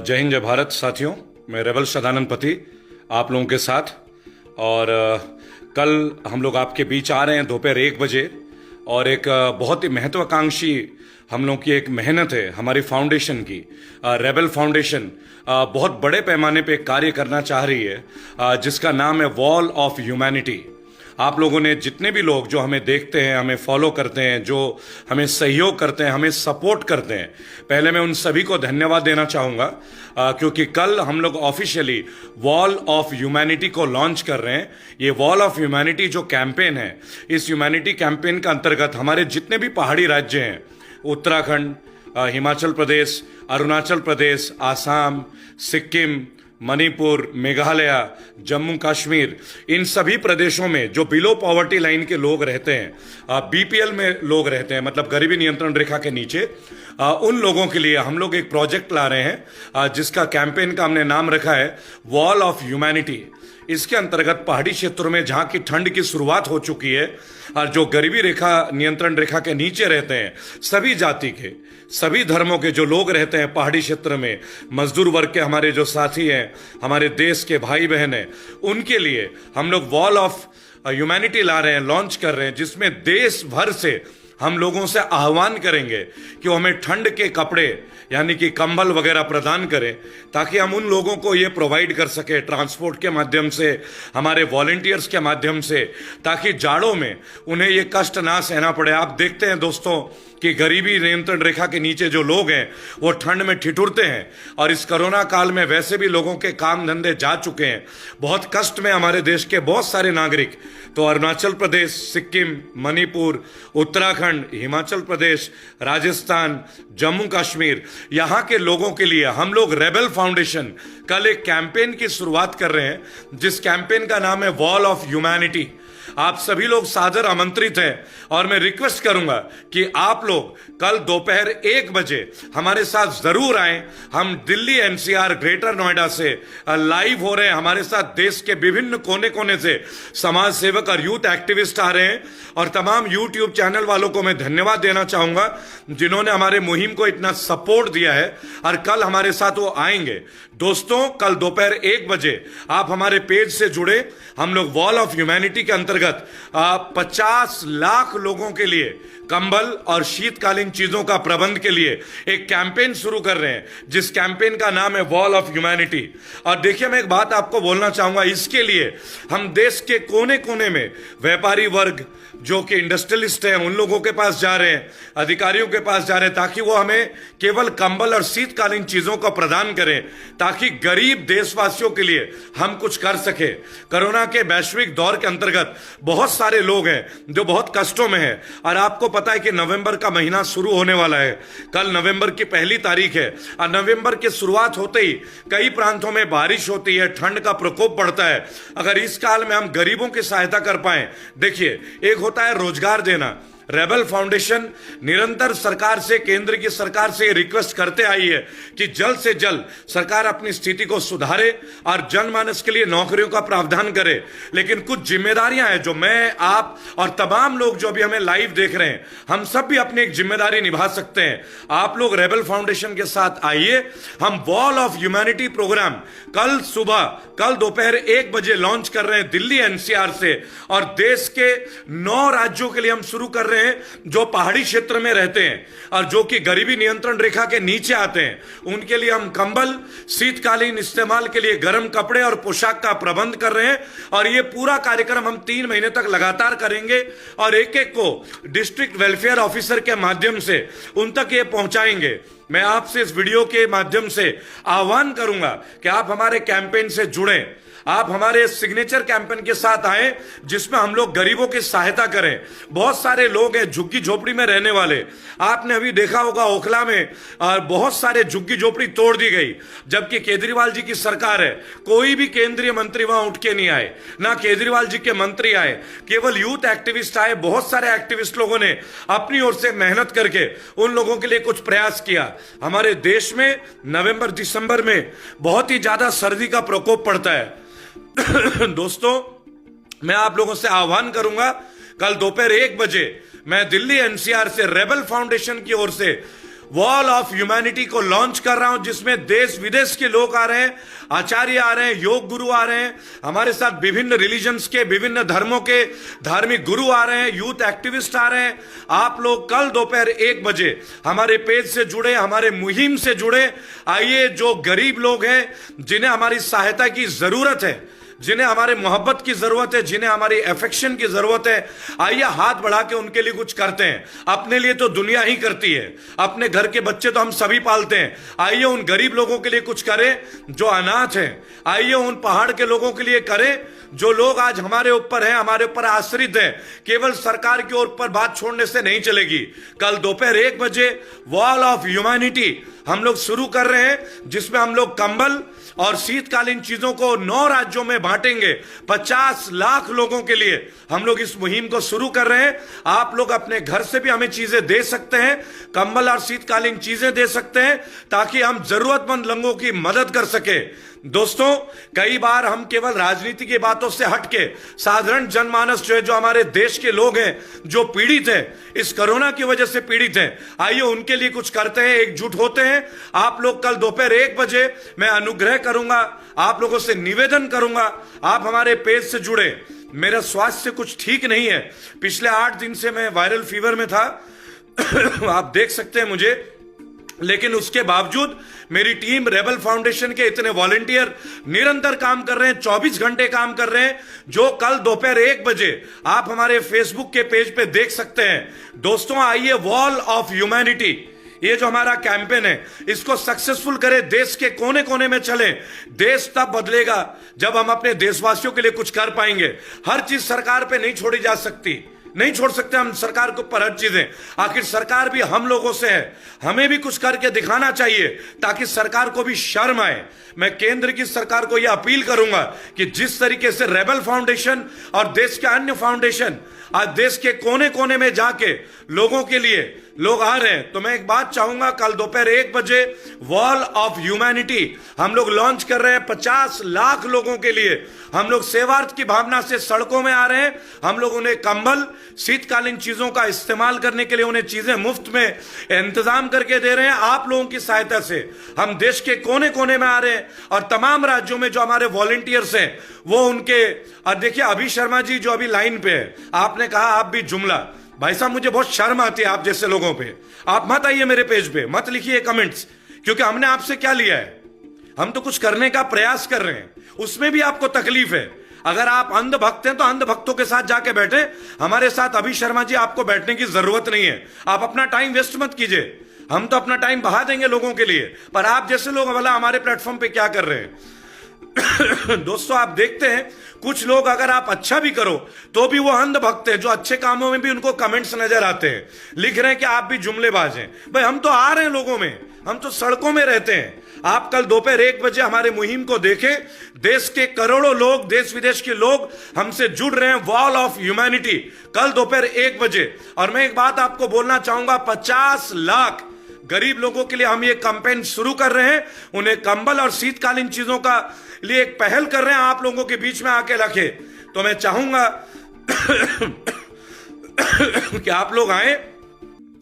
जय हिंद जय भारत साथियों। मैं रेबल सदानंद पति आप लोगों के साथ। और कल हम लोग आपके बीच आ रहे हैं दोपहर 1 बजे। और एक बहुत ही महत्वाकांक्षी हम लोग की एक मेहनत है हमारी फाउंडेशन की। रेबल फाउंडेशन बहुत बड़े पैमाने पे कार्य करना चाह रही है, जिसका नाम है वॉल ऑफ ह्यूमैनिटी। आप लोगों ने जितने भी लोग जो हमें देखते हैं, हमें फॉलो करते हैं, जो हमें सहयोग करते हैं, हमें सपोर्ट करते हैं, पहले मैं उन सभी को धन्यवाद देना चाहूँगा, क्योंकि कल हम लोग ऑफिशियली वॉल ऑफ ह्यूमैनिटी को लॉन्च कर रहे हैं। ये वॉल ऑफ ह्यूमैनिटी जो कैंपेन है, इस ह्यूमैनिटी कैंपेन का अंतर्गत हमारे जितने भी पहाड़ी राज्य हैं, उत्तराखंड, हिमाचल प्रदेश, अरुणाचल प्रदेश, आसाम, सिक्किम, मणिपुर, मेघालय, जम्मू कश्मीर, इन सभी प्रदेशों में जो बिलो पॉवर्टी लाइन के लोग रहते हैं, बीपीएल में लोग रहते हैं, मतलब गरीबी नियंत्रण रेखा के नीचे, उन लोगों के लिए हम लोग एक प्रोजेक्ट ला रहे हैं, जिसका कैंपेन का हमने नाम रखा है वॉल ऑफ ह्यूमैनिटी। इसके अंतर्गत पहाड़ी क्षेत्रों में जहां की ठंड की शुरुआत हो चुकी है और जो गरीबी रेखा नियंत्रण रेखा के नीचे रहते हैं, सभी जाति के, सभी धर्मों के जो लोग रहते हैं पहाड़ी क्षेत्र में, मजदूर वर्ग के हमारे जो साथी हैं, हमारे देश के भाई बहन हैं, उनके लिए हम लोग वॉल ऑफ ह्यूमैनिटी ला रहे हैं, लॉन्च कर रहे हैं, जिसमें देश भर से हम लोगों से आह्वान करेंगे कि वो हमें ठंड के कपड़े यानी कि कंबल वगैरह प्रदान करें, ताकि हम उन लोगों को ये प्रोवाइड कर सके ट्रांसपोर्ट के माध्यम से, हमारे वॉलंटियर्स के माध्यम से, ताकि जाड़ों में उन्हें ये कष्ट ना सहना पड़े। आप देखते हैं दोस्तों कि गरीबी नियंत्रण रेखा के नीचे जो लोग हैं वो ठंड में ठिठुरते हैं, और इस कोरोना काल में वैसे भी लोगों के काम धंधे जा चुके हैं, बहुत कष्ट में हमारे देश के बहुत सारे नागरिक। तो अरुणाचल प्रदेश, सिक्किम, मणिपुर, उत्तराखंड, हिमाचल प्रदेश, राजस्थान, जम्मू कश्मीर, यहाँ के लोगों के लिए हम लोग रेबल फाउंडेशन कल एक कैंपेन की शुरुआत कर रहे हैं, जिस कैंपेन का नाम है वॉल ऑफ ह्यूमैनिटी। आप सभी लोग सादर आमंत्रित हैं, और मैं रिक्वेस्ट करूंगा कि आप लोग कल दोपहर 1 बजे हमारे साथ जरूर आएं। हम दिल्ली एनसीआर ग्रेटर नोएडा से लाइव हो रहे हैं। हमारे साथ देश के विभिन्न कोने कोने से समाज सेवक और यूथ एक्टिविस्ट आ रहे हैं, और तमाम यूट्यूब चैनल वालों को मैं धन्यवाद देना चाहूंगा जिन्होंने हमारे मुहिम को इतना सपोर्ट दिया है, और कल हमारे साथ वो आएंगे। दोस्तों, कल दोपहर 1 बजे आप हमारे पेज से जुड़े। हम लोग वॉल ऑफ ह्यूमैनिटी के अंतर्गत 50 लाख लोगों के लिए कंबल और शीतकालीन चीजों का प्रबंध के लिए एक कैंपेन शुरू कर रहे हैं, जिस कैंपेन का नाम है वॉल ऑफ ह्यूमैनिटी। और देखिए, मैं एक बात आपको बोलना चाहूंगा, इसके लिए हम देश के कोने कोने में व्यापारी वर्ग जो कि इंडस्ट्रियलिस्ट हैं, उन लोगों के पास जा रहे हैं, अधिकारियों के पास जा रहे हैं, ताकि वो हमें केवल कंबल और शीतकालीन चीजों को प्रदान करें, ताकि गरीब देशवासियों के लिए हम कुछ कर सके। कोरोना के वैश्विक दौर के अंतर्गत बहुत सारे लोग हैं जो बहुत कष्टों में हैं, और आपको पता है कि नवंबर का महीना शुरू होने वाला है। कल नवंबर की 1 तारीख है, और नवंबर की शुरुआत होते ही कई प्रांतों में बारिश होती है, ठंड का प्रकोप बढ़ता है। अगर इस काल में हम गरीबों की सहायता कर पाए, देखिए, एक होता है रोजगार देना। रेबल फाउंडेशन निरंतर सरकार से, केंद्र की सरकार से रिक्वेस्ट करते आई है कि जल्द से जल्द सरकार अपनी स्थिति को सुधारे और जनमानस के लिए नौकरियों का प्रावधान करे। लेकिन कुछ जिम्मेदारियां हैं जो मैं, आप और तमाम लोग जो भी हमें लाइव देख रहे हैं, हम सब भी अपनी एक जिम्मेदारी निभा सकते हैं। आप लोग रेबल फाउंडेशन के साथ आइए। हम वॉल ऑफ ह्यूमैनिटी प्रोग्राम कल सुबह, कल दोपहर 1 बजे लॉन्च कर रहे हैं दिल्ली एनसीआर से, और देश के 9 राज्यों के लिए हम शुरू कर रहे हैं जो पहाड़ी क्षेत्र में रहते हैं और जो कि गरीबी नियंत्रण रेखा के नीचे आते हैं। उनके लिए हम कंबल, शीतकालीन इस्तेमाल के लिए गर्म कपड़े और पोशाक का प्रबंध कर रहे हैं, और ये पूरा कार्यक्रम हम 3 महीने तक लगातार करेंगे, और एक एक को डिस्ट्रिक्ट वेलफेयर ऑफिसर के माध्यम से उन तक ये पहुंचाएंगे। मैं आपसे इस वीडियो के माध्यम से आह्वान करूंगा कि आप हमारे कैंपेन से जुड़ें, आप हमारे सिग्नेचर कैंपेन के साथ आए, जिसमें हम लोग गरीबों की सहायता करें। बहुत सारे लोग हैं झुग्गी झोपड़ी में रहने वाले। आपने अभी देखा होगा ओखला में बहुत सारे झुग्गी झोपड़ी तोड़ दी गई, जबकि केजरीवाल जी की सरकार है। कोई भी केंद्रीय मंत्री वहां उठ के नहीं आए, ना केजरीवाल जी के मंत्री आए, केवल यूथ एक्टिविस्ट आए। बहुत सारे एक्टिविस्ट लोगों ने अपनी ओर से मेहनत करके उन लोगों के लिए कुछ प्रयास किया। हमारे देश में नवंबर दिसंबर में बहुत ही ज्यादा सर्दी का प्रकोप पड़ता है। दोस्तों, मैं आप लोगों से आह्वान करूंगा, कल दोपहर 1 बजे मैं दिल्ली एनसीआर से रेबल फाउंडेशन की ओर से वॉल ऑफ ह्यूमैनिटी को लॉन्च कर रहा हूं, जिसमें देश विदेश के लोग आ रहे हैं, आचार्य आ रहे हैं, योग गुरु आ रहे हैं, हमारे साथ विभिन्न रिलीजन्स के, विभिन्न धर्मों के धार्मिक गुरु आ रहे हैं, यूथ एक्टिविस्ट आ रहे हैं। आप लोग कल दोपहर 1 बजे हमारे पेज से जुड़े, हमारे मुहिम से जुड़े। आइए, जो गरीब लोग हैं, जिन्हें हमारी सहायता की जरूरत है, जिन्हें हमारे मोहब्बत की जरूरत है, जिन्हें हमारी अफेक्शन की जरूरत है, आइए हाथ बढ़ा के उनके लिए कुछ करते हैं। अपने लिए तो दुनिया ही करती है, अपने घर के बच्चे तो हम सभी पालते हैं। आइए उन गरीब लोगों के लिए कुछ करें जो अनाथ हैं। आइए उन पहाड़ के लोगों के लिए करें जो लोग आज हमारे ऊपर हैं, हमारे ऊपर आश्रित हैं। केवल सरकार के ऊपर बात छोड़ने से नहीं चलेगी। कल दोपहर 1 बजे वॉल ऑफ ह्यूमैनिटी हम लोग शुरू कर रहे हैं, जिसमें हम लोग कंबल और शीतकालीन चीजों को 9 राज्यों में बांटेंगे। 50 लाख लोगों के लिए हम लोग इस मुहिम को शुरू कर रहे हैं। आप लोग अपने घर से भी हमें चीजें दे सकते हैं, कंबल और शीतकालीन चीजें दे सकते हैं, ताकि हम जरूरतमंद लोगों की मदद कर सके। दोस्तों, कई बार हम केवल राजनीति की बातों से हटके साधारण जनमानस जो हमारे देश के लोग हैं, जो पीड़ित हैं, इस कोरोना की वजह से पीड़ित हैं, आइए उनके लिए कुछ करते हैं, एकजुट होते हैं। आप लोग कल दोपहर 1 बजे मैं अनुग्रह करूंगा, आप लोगों से निवेदन करूंगा, आप हमारे पेज से जुड़े। मेरा स्वास्थ्य कुछ ठीक नहीं है, पिछले 8 दिन से मैं वायरल फीवर में था आप देख सकते हैं मुझे, लेकिन उसके बावजूद मेरी टीम रेबल फाउंडेशन के इतने वॉलंटियर निरंतर काम कर रहे हैं, 24 घंटे काम कर रहे हैं, जो कल दोपहर 1 बजे आप हमारे फेसबुक के पेज पे देख सकते हैं। दोस्तों, आइए वॉल ऑफ ह्यूमैनिटी, ये जो हमारा कैंपेन है, इसको सक्सेसफुल करें, देश के कोने कोने में चले। देश तब बदलेगा जब हम अपने देशवासियों के लिए कुछ कर पाएंगे। हर चीज सरकार पे नहीं छोड़ी जा सकती, नहीं छोड़ सकते हम सरकार को पर हर चीजें। आखिर सरकार भी हम लोगों से है, हमें भी कुछ करके दिखाना चाहिए ताकि सरकार को भी शर्म आए। मैं केंद्र की सरकार को यह अपील करूंगा कि जिस तरीके से रेबल फाउंडेशन और देश के अन्य फाउंडेशन आज देश के कोने कोने में जाके लोगों के लिए लोग आ रहे हैं, तो मैं एक बात चाहूंगा, कल दोपहर 1 बजे वॉल ऑफ ह्यूमैनिटी हम लोग लॉन्च कर रहे हैं। 50 लाख लोगों के लिए हम लोग सेवार्थ की भावना से सड़कों में आ रहे हैं। हम लोग उन्हें कंबल, शीतकालीन चीजों का इस्तेमाल करने के लिए उन्हें चीजें मुफ्त में इंतजाम करके दे रहे हैं। आप लोगों की सहायता से हम देश के कोने कोने में आ रहे हैं और तमाम राज्यों में जो हमारे वॉलंटियर्स हैं वो उनके। और देखिए, अभी शर्मा जी जो अभी लाइन पे है, आपने कहा आप भी जुमला, भाई साहब मुझे बहुत शर्म आती है आप जैसे लोगों पे। आप मत आइए मेरे पेज पे, मत लिखिए कमेंट्स, क्योंकि हमने आपसे क्या लिया है? हम तो कुछ करने का प्रयास कर रहे हैं, उसमें भी आपको तकलीफ है। अगर आप अंध भक्त हैं तो अंध भक्तों के साथ जाके बैठे, हमारे साथ अभी शर्मा जी आपको बैठने की जरूरत नहीं है। आप अपना टाइम वेस्ट मत कीजिए, हम तो अपना टाइम बहा देंगे लोगों के लिए, पर आप जैसे लोग भला हमारे प्लेटफॉर्म पे क्या कर रहे हैं? दोस्तों, आप देखते हैं कुछ लोग, अगर आप अच्छा भी करो तो भी वो अंध भक्त हैं, जो अच्छे कामों में भी उनको कमेंट्स नजर आते हैं, लिख रहे हैं कि आप भी जुमलेबाज हैं। भाई, हम तो आ रहे हैं लोगों में, हम तो सड़कों में रहते हैं। आप कल दोपहर 1 बजे हमारे मुहिम को देखें। देश के करोड़ों लोग, देश विदेश के लोग हमसे जुड़ रहे हैं वॉल ऑफ ह्यूमैनिटी कल दोपहर 1 बजे। और मैं एक बात आपको बोलना चाहूंगा, 50 लाख गरीब लोगों के लिए हम ये कैंपेन शुरू कर रहे हैं। उन्हें कंबल और शीतकालीन चीजों का लिए एक पहल कर रहे हैं, आप लोगों के बीच में आके रखे। तो मैं चाहूंगा कि आप लोग आए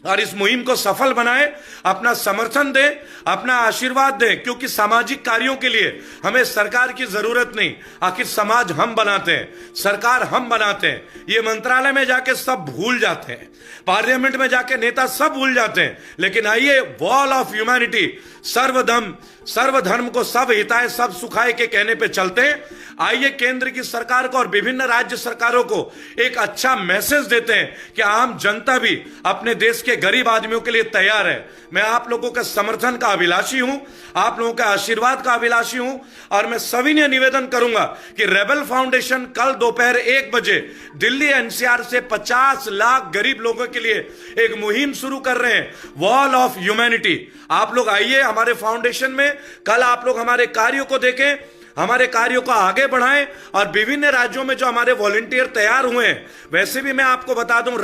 और इस मुहिम को सफल बनाएं, अपना समर्थन दें, अपना आशीर्वाद दें, क्योंकि सामाजिक कार्यों के लिए हमें सरकार की जरूरत नहीं। आखिर समाज हम बनाते हैं, सरकार हम बनाते हैं। ये मंत्रालय में जाके सब भूल जाते हैं, पार्लियामेंट में जाके नेता सब भूल जाते हैं। लेकिन आइए, वॉल ऑफ ह्यूमैनिटी, सर्वधर्म को सब हिताय सब सुखाय के कहने पे चलते हैं। आइए केंद्र की सरकार को और विभिन्न राज्य सरकारों को एक अच्छा मैसेज देते हैं कि आम जनता भी अपने देश के गरीब आदमियों के लिए तैयार है। मैं आप लोगों का समर्थन का अभिलाषी हूं, आप लोगों का आशीर्वाद का अभिलाषी हूं, और मैं सभी ने निवेदन करूंगा कि रेबल फाउंडेशन कल दोपहर 1 बजे दिल्ली एनसीआर से 50 लाख गरीब लोगों के लिए एक मुहिम शुरू कर रहे हैं, वॉल ऑफ ह्यूमैनिटी। आप लोग आइए हमारे फाउंडेशन में, कल आप लोग हमारे कार्यों को देखें। हमारे कार्यों को आगे बढ़ाएं और विभिन्न राज्यों में जो हमारे वॉलंटियर तैयार हुए हैं, वैसे भी मैं आपको बता दूं,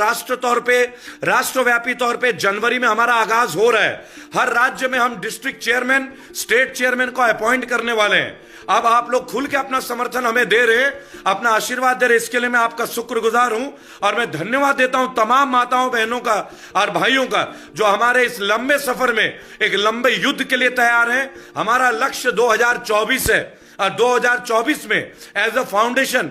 राष्ट्रव्यापी तौर पे जनवरी में हमारा आगाज हो रहा है। हर राज्य में हम डिस्ट्रिक्ट चेयरमैन, स्टेट चेयरमैन को अपॉइंट करने वाले हैं। अब आप लोग खुल के अपना समर्थन हमें दे रहे हैं, अपना आशीर्वाद दे रहे, इसके लिए मैं आपका शुक्रगुजार हूं और मैं धन्यवाद देता हूं तमाम माताओं बहनों का और भाइयों का जो हमारे इस लंबे सफर में एक लंबे युद्ध के लिए तैयार हैं। हमारा लक्ष्य 2024 है और 2024 में एज अ फाउंडेशन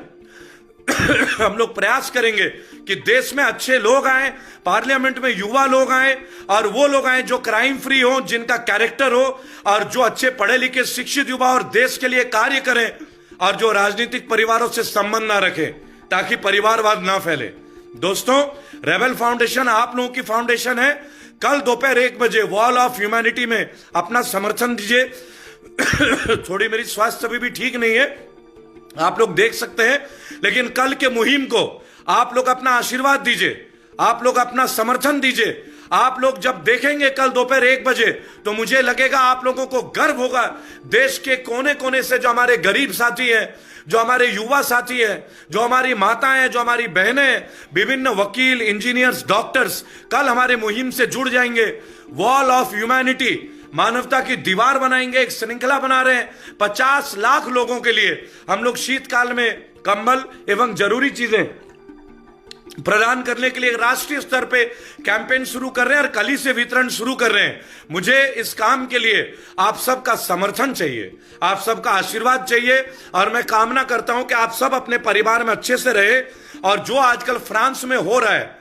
हम लोग प्रयास करेंगे कि देश में अच्छे लोग आए, पार्लियामेंट में युवा लोग आए और वो लोग आए जो क्राइम फ्री हो, जिनका कैरेक्टर हो और जो अच्छे पढ़े लिखे शिक्षित युवा और देश के लिए कार्य करें और जो राजनीतिक परिवारों से संबंध ना रखें ताकि परिवारवाद ना फैले। दोस्तों, रेबल फाउंडेशन आप लोगों की फाउंडेशन है। कल दोपहर 1 बजे वॉल ऑफ ह्यूमैनिटी में अपना समर्थन दीजिए। थोड़ी मेरी स्वास्थ्य अभी भी ठीक नहीं है, आप लोग देख सकते हैं, लेकिन कल के मुहिम को आप लोग अपना आशीर्वाद दीजिए, आप लोग अपना समर्थन दीजिए। आप लोग जब देखेंगे कल दोपहर 1 बजे तो मुझे लगेगा आप लोगों को गर्व होगा। देश के कोने कोने से जो हमारे गरीब साथी हैं, जो हमारे युवा साथी हैं, जो हमारी माताएं हैं, जो हमारी बहनें हैं, विभिन्न वकील, इंजीनियर्स, डॉक्टर्स कल हमारे मुहिम से जुड़ जाएंगे। वॉल ऑफ ह्यूमैनिटी, मानवता की दीवार बनाएंगे, एक श्रृंखला बना रहे हैं। 50 लाख लोगों के लिए हम लोग शीतकाल में कंबल एवं जरूरी चीजें प्रदान करने के लिए राष्ट्रीय स्तर पे कैंपेन शुरू कर रहे हैं और कल ही से वितरण शुरू कर रहे हैं। मुझे इस काम के लिए आप सबका समर्थन चाहिए, आप सबका आशीर्वाद चाहिए और मैं कामना करता हूं कि आप सब अपने परिवार में अच्छे से रहे। और जो आजकल फ्रांस में हो रहा है,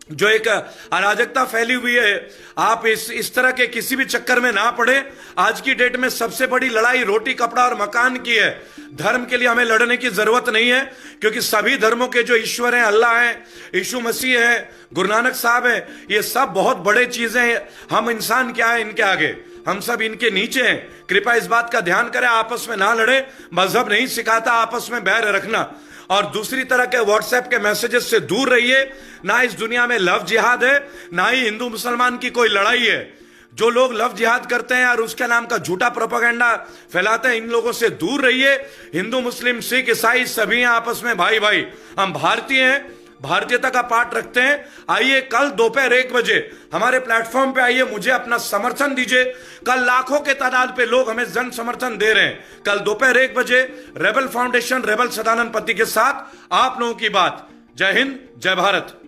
जो एक अराजकता फैली हुई है, आप इस तरह के किसी भी चक्कर में ना पड़े। आज की डेट में सबसे बड़ी लड़ाई रोटी, कपड़ा और मकान की है। धर्म के लिए हमें लड़ने की जरूरत नहीं है, क्योंकि सभी धर्मों के जो ईश्वर हैं, अल्लाह है, यीशु मसीह है, गुरु नानक साहब है, ये सब बहुत बड़े चीजें हैं। हम इंसान क्या है इनके आगे, हम सब इनके नीचे हैं। कृपया इस बात का ध्यान करें, आपस में ना लड़े। मजहब नहीं सिखाता आपस में बैर रखना। और दूसरी तरह के व्हाट्सएप के मैसेजेस से दूर रहिए। ना इस दुनिया में लव जिहाद है, ना ही हिंदू मुसलमान की कोई लड़ाई है। जो लोग लव जिहाद करते हैं और उसके नाम का झूठा प्रोपेगेंडा फैलाते हैं, इन लोगों से दूर रहिए। हिंदू, मुस्लिम, सिख, ईसाई सभी हैं आपस में भाई भाई। हम भारतीय हैं, भारतीयता का पाठ रखते हैं। आइए कल दोपहर 1 बजे हमारे प्लेटफॉर्म पे आइए, मुझे अपना समर्थन दीजिए। कल लाखों के तादाद पे लोग हमें जन समर्थन दे रहे हैं। कल दोपहर 1 बजे रेबल फाउंडेशन, रेबल सदानंद पति के साथ आप लोगों की बात। जय हिंद, जय भारत।